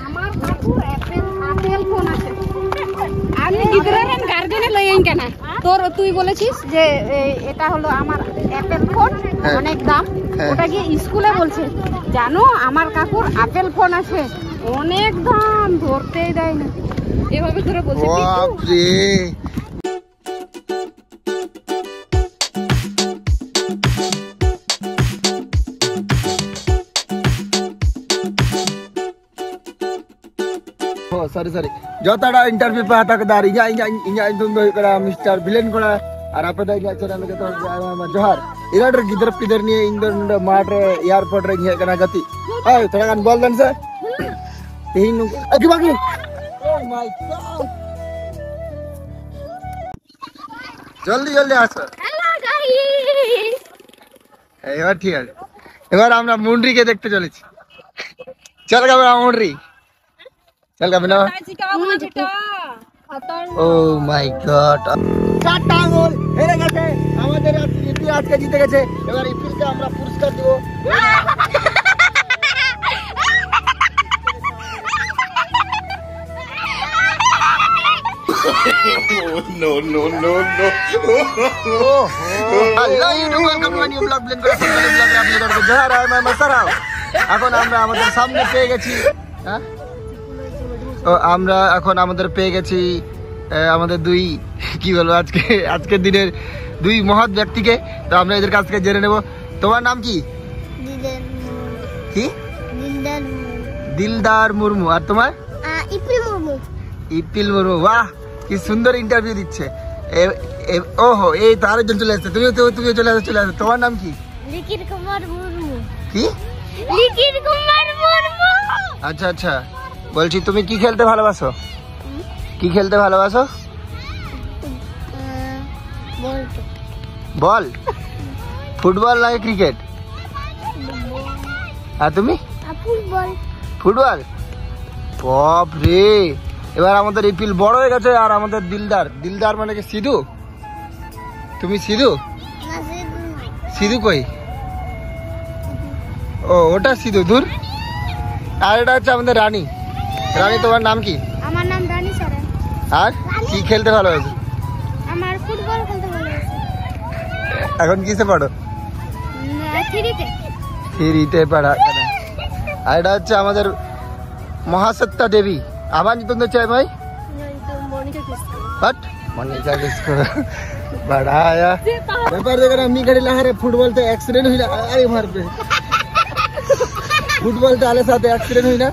আমার কাকুর apple phone আছে। আমি গিদরেন গার্জেনে লইন কেন তোর তুই বলেছিস যে এটা হলো আমার অ্যাপেল ফোন অনেক দাম, ওটা গিয়ে স্কুলে বলছে জানো আমার কাকুর আপেল ফোন আছে অনেক দাম, ধরতেই দেয় না, এভাবে করে বলছে। सॉरी सॉरी जोताड़ा इंटरव्यू पे आता कदार इया इया इया तुम दो करा मिस्टर विलेन कोड़ा और आप दा इया चैनल के तो जोहार इराडर गिदर पिदर नि इंदर माट एयरपोर्ट रे हे कना गति ओय थोड़ा गान बोल दन से तेही नु अगी बागी ओ माय गॉड जल्दी जल्दी आसो हेलो गाइस এবার ঠিক আছে এবার আমরা মুন্ডরি কে দেখতে চলেছি চল গা মুন্ডরি चल का बिना ओह माय गॉड চারটা আঙ্গুল হেরে গেছে আমাদের ইতিহাস কে জিতে গেছে এবার ইফিলকে আমরা পুরস্কার দেব no no no no hello YouTube welcome to my new blog blend করে ব্লগ আপলোড করব জোহার আমি মাসারাও এখন আমরা আমাদের সামনে পেয়ে গেছি হ্যাঁ তো আমরা এখন আমাদের পেয়ে গেছি আমাদের দুই কি বলবো আজকের দিনের দুই মহৎ ব্যক্তিকে, তো আমরা এদের কাছ থেকে জেনে নেব তোমার নাম কি? কি দিলদার মুর্মু। আর তোমার? ইপিল মুর্মু। ইপিল মুর্মু, বাহ কি সুন্দর ইন্টারভিউ দিচ্ছে। ওহো এই তো আরেকজন চলে আসছে, তুমিও চলে আসো। তোমার নাম কি? লিকির কুমার মুর্মু। কি? লিকির কুমার মুর্মু। আচ্ছা আচ্ছা, বলছি তুমি কি খেলতে ভালোবাসো? কি খেলতে ভালোবাসো? বল, ফুটবল নাকি ক্রিকেট? আর তুমি? ফুটবল। বাপ রে, এবার আমাদের ইপিল বড় হয়ে গেছে আর আমাদের দিলদার মানে কি সিধু? তুমি সিধু? সিধু কই? ও ওটা সিধু, দূর। আর এটা হচ্ছে আমাদের রানী। তোমার নাম কি? আমার নাম রানী সরেন। আর কি খেলতে ভালোবাসো? আমার ফুটবল খেলতে ভালোবাসি। এখন কিসে পড়ো? থ্রিতে পড়া। আর এটা হচ্ছে আমাদের মহাসত্তা দেবী। আমার নিতন চাই ভাই বাট মনিকা কিসকো बढ़ाया ব্যাপার দেখে আমি গাড়ি লাহারে ফুটবল তো অ্যাক্সিডেন্ট হইলা। আরে মার দে ফুটবল তো আলে সাথে অ্যাক্সিডেন্ট হইনা।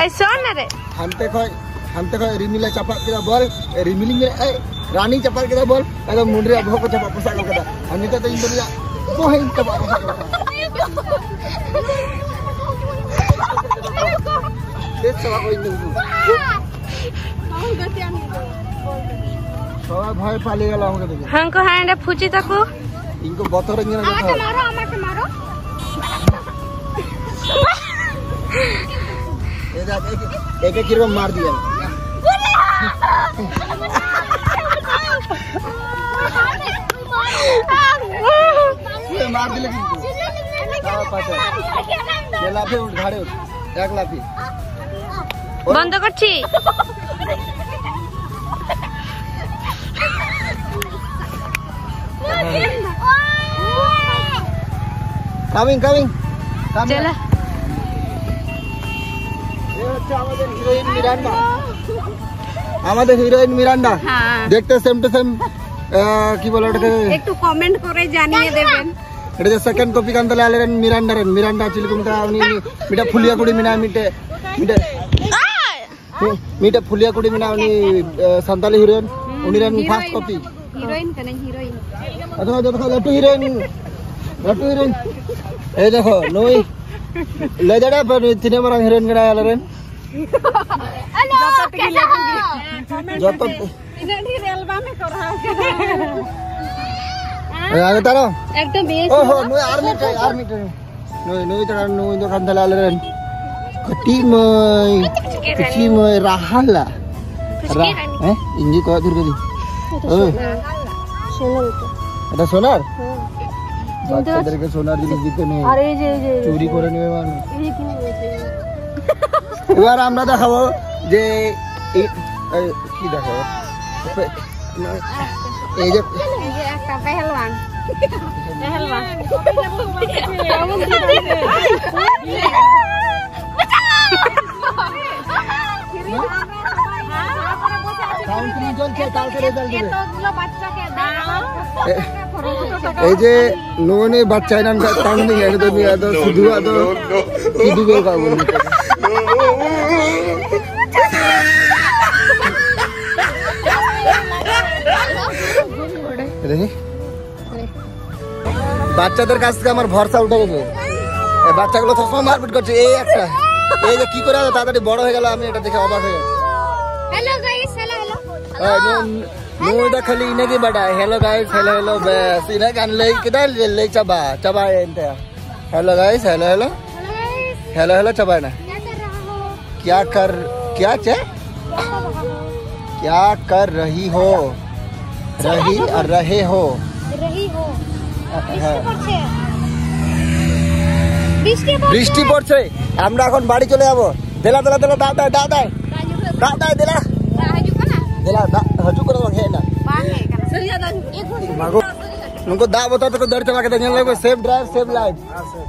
এই শোন না রে, হানতে কয় রিমিলা চাপা কেদা বল রিমিলিং এ রানী চাপা কেদা বল একদম মুন্ডরিয়া ভোক চাপা পোশাক কেদা আমি তো ইন্দ্রিয়া কোহেন চাপা পোশাক দেখ চাপা কই নিউ আউন গতি আমি সবাই ভয় পালিয়ে গেল আমাকে দেখে। হাঙ্কো হান্ডা ফুচি তাকো ইনকো বতরে নিয়ে না আমাকে মারো ये देख एक किरम मार दिया ये मार दिले किनको पाछे ये लाफे उठ घाड़े उठ एक लाफी বন্ধ করছি। कमिंग চলো আমাদের হিরোইন মিরান্ডা দেখতে সেম টু সেম কি বলে ওটাকে একটু কমেন্ট করে জানিয়ে দেবেন। এটা যে সেকেন্ড কপি কান্তলে আলেন মিরান্ডা চিলকুমটা উনি মিটা ফুলিয়া কুড়ি মিনা মিটা ফুলিয়া কুড়ি মিনা উনি সান্তালি হিরোইন উনি রেন ফার্স্ট কপি হিরোইন কেন হিরোইন আচ্ছা দেখো লটু হিরোইন এই দেখো নই ले जाड़ा पर इतने बड़ा हिरोइन गड़ा आले रेन जत इनडी एल्बम में करा आगे तारो एकदम बेस ओहो नोय आर्मी नोय तारा नोय दो खान दलाल रेन कटी मय राहाला हैं इंजी को दूर गली सोनार এটা সোনার বাচ্চাদেরকে সোনার জিনিস দিতে নেই। আরে যে চুরি করে নেবে মানুষ। এবার আমরা দেখাবো যে কি দেখাবো এই যে একটা পেহলওয়ান এই যে নোনে বাচ্চা নাম টাননি একদম শুধু কি দিবে কাবু বাচ্চাদের কাছ থেকে আমার ভরসা উঠে গেছে। এই বাচ্চাগুলো সবসময় মারপিট করছে। এই একটা এই যে কি করে তাড়াতাড়ি বড় হয়ে গেল, আমি এটা দেখে অবাক হয়ে গেছি। Hello guys hello hello no इधर खाली इन्हें की बड़ा हेलो गाइस हेलो हेलो बस इन्हें कान ले किधर ले चबा चबा इनते hello guys hello hello hello hello चबा ना क्या कर रही हो रही और रहे हो বৃষ্টি পড়ছে, আমরা এখন বাড়ি চলে যাবো। দেলা দেলা দেলা দাদা দাদা दादा दिला दिला हजू कर लगे ना मागो नुको दा बता तो दर चला के देने लगे सेफ ड्राइव सेफ लाइफ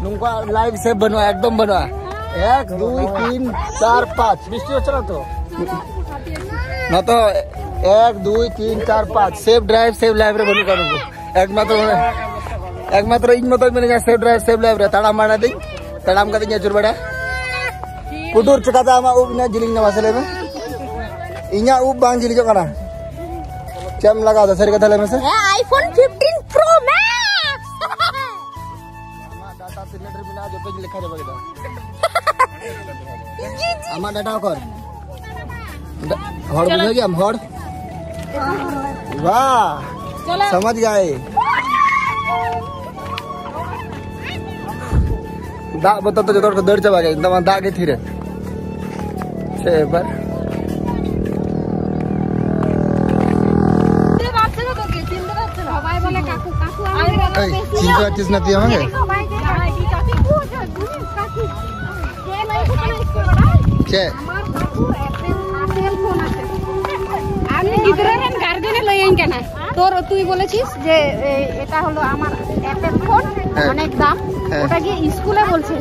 नुको लाइव सेफ बनवा एकदम बनवा 1 2 3 4 5 বৃষ্টি হচ্ছে না তো না তো 1 2 3 4 5 सेफ ड्राइव सेफ लाइफ रे बनी करूंगा एकमात्र इन मत मैंने सेफ ड्राइव सेफ लाइफ रे ताड़ा मारना दे ताड़ाम का दिन चुर बड़ा पुटुर चकाता मा उ ना जिलिंग ना मसले में इन्या उ बांग जिली जो कना चम लगा दो सरी कथले में से iPhone 15 pro max data cylinder बिना जो पे लिखा रे बगदा आमा डाटा कर हड़ बुझे गया हम हड़ वाह समझ गए दा बता तो जो तो दर चबा गए दमा दा के थी रे से पर चिंता किस नती होंगे क्या আপনি গিদরেন গার্জেনে লইয়েন কেন তোর তুই বলেছিস যে এটা হলো আমার অ্যাপেল ফোন অনেক দাম ওটা গিয়ে স্কুলে বলছে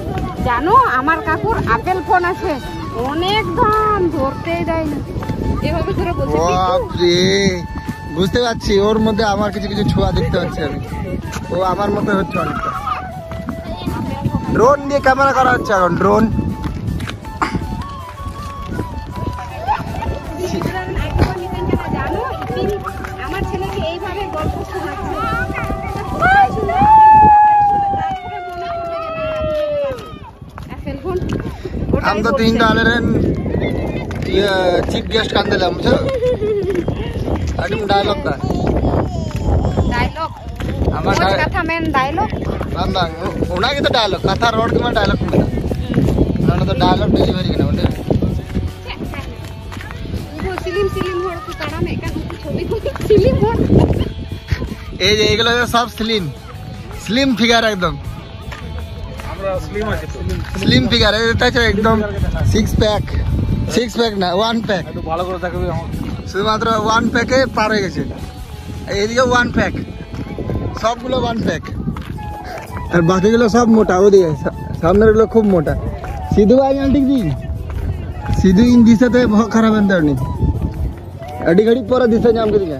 জানো আমার কাকুর আপেল ফোন আছে অনেক দাম ধরতেই দেয় না এভাবে ধরে বলছে বাপ রে বুঝতে পারছি ওর মধ্যে আমার কিছু কিছু ছোঁয়া দেখতে পাচ্ছি আমি ও আমার মতো হচ্ছে অনেকটা ড্রোন দিয়ে ক্যামেরা করা হচ্ছে এখন ড্রোন জানো আমার ছেলেকে এইভাবে গল্প শোনাচ্ছে हम तो 3 डॉलर चीफ गेस्ट का दिला मुझे अडम डायलॉग का डायलॉग हमारा कथा में डायलॉग बंदा उना की तो डायलॉग कथा रोड के में डायलॉग में ना तो डायलॉग डिलीवरी करना उन्हें वो सिलिम होड़ की तारा में का छवि को सिलिम होड़ ए जे एगलो सब स्लिम फिगर एकदम আমরা স্লিম আছে তো স্লিম ফিগার এটা হচ্ছে একদম 6 প্যাক না 1 প্যাক একটু ভালো করে দেখাবি শুধুমাত্র 1 প্যাকে পার হয়ে গেছে এইদিকে 1 প্যাক সবগুলো 1 প্যাক আর বাকিগুলো সব মোটা ওদিকে সামনের গুলো খুব মোটা সিধু ভাই আন্টি दी সিধু इन दिसत है बहुत खराब अंदर नहीं अड़ी घड़ी पूरा दिशा जाम के दिया